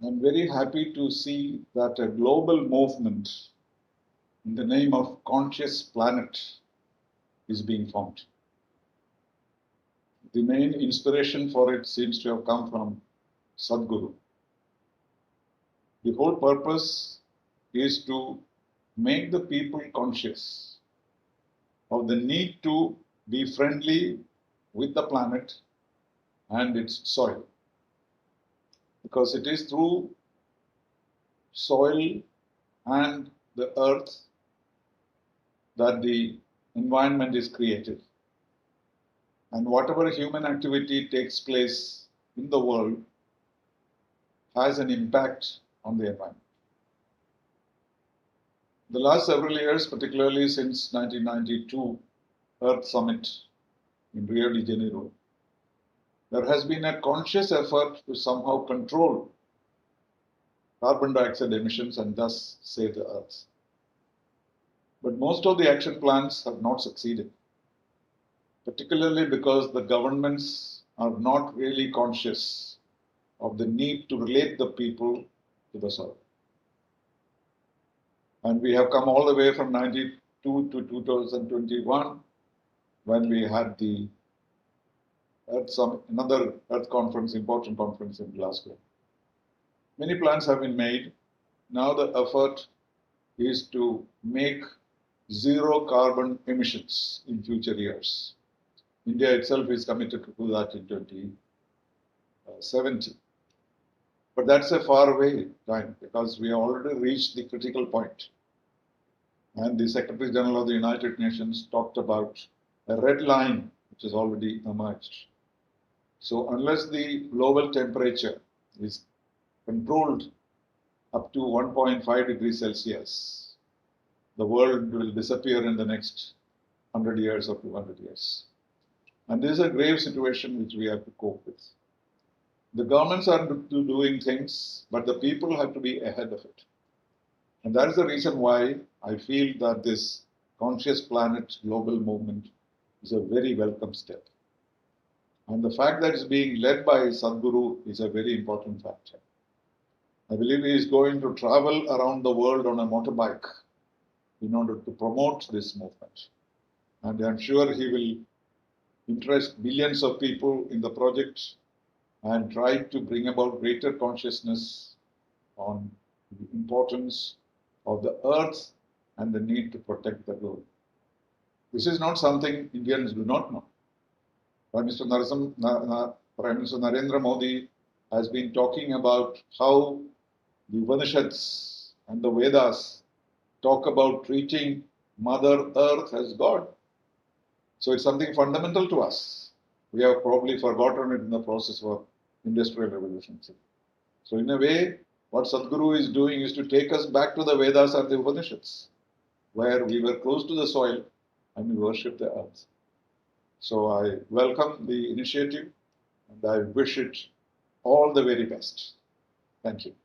I'm very happy to see that a global movement in the name of Consciousplanet is being formed. The main inspiration for it seems to have come from Sadhguru. The whole purpose is to make the people conscious of the need to be friendly with the planet and its soil. Because it is through soil and the earth that the environment is created. And whatever human activity takes place in the world has an impact on the environment. The last several years, particularly since 1992 Earth Summit in Rio de Janeiro, there has been a conscious effort to somehow control carbon dioxide emissions and thus save the Earth. But most of the action plans have not succeeded, particularly because the governments are not really conscious of the need to relate the people to the soil. And we have come all the way from 92 to 2021 when we had the Earth Summit, another Earth conference, important conference in Glasgow. Many plans have been made. Now the effort is to make zero carbon emissions in future years. India itself is committed to do that in 2070. But that's a far away time because we have already reached the critical point. And the Secretary General of the United Nations talked about a red line which has already emerged. So unless the global temperature is controlled up to 1.5 degrees Celsius, the world will disappear in the next 100 years or 200 years. And this is a grave situation which we have to cope with. The governments are doing things, but the people have to be ahead of it. And that is the reason why I feel that this Consciousplanet global movement is a very welcome step. And the fact that it's being led by Sadhguru is a very important factor. I believe he is going to travel around the world on a motorbike in order to promote this movement. And I'm sure he will interest billions of people in the project and try to bring about greater consciousness on the importance of the earth and the need to protect the globe. This is not something Indians do not know. Prime Minister Narendra Modi has been talking about how the Upanishads and the Vedas talk about treating Mother Earth as God. So it's something fundamental to us. We have probably forgotten it in the process of industrial revolution. So in a way, what Sadhguru is doing is to take us back to the Vedas and the Upanishads, where we were close to the soil and we worship the earth. So I welcome the initiative and I wish it all the very best. Thank you.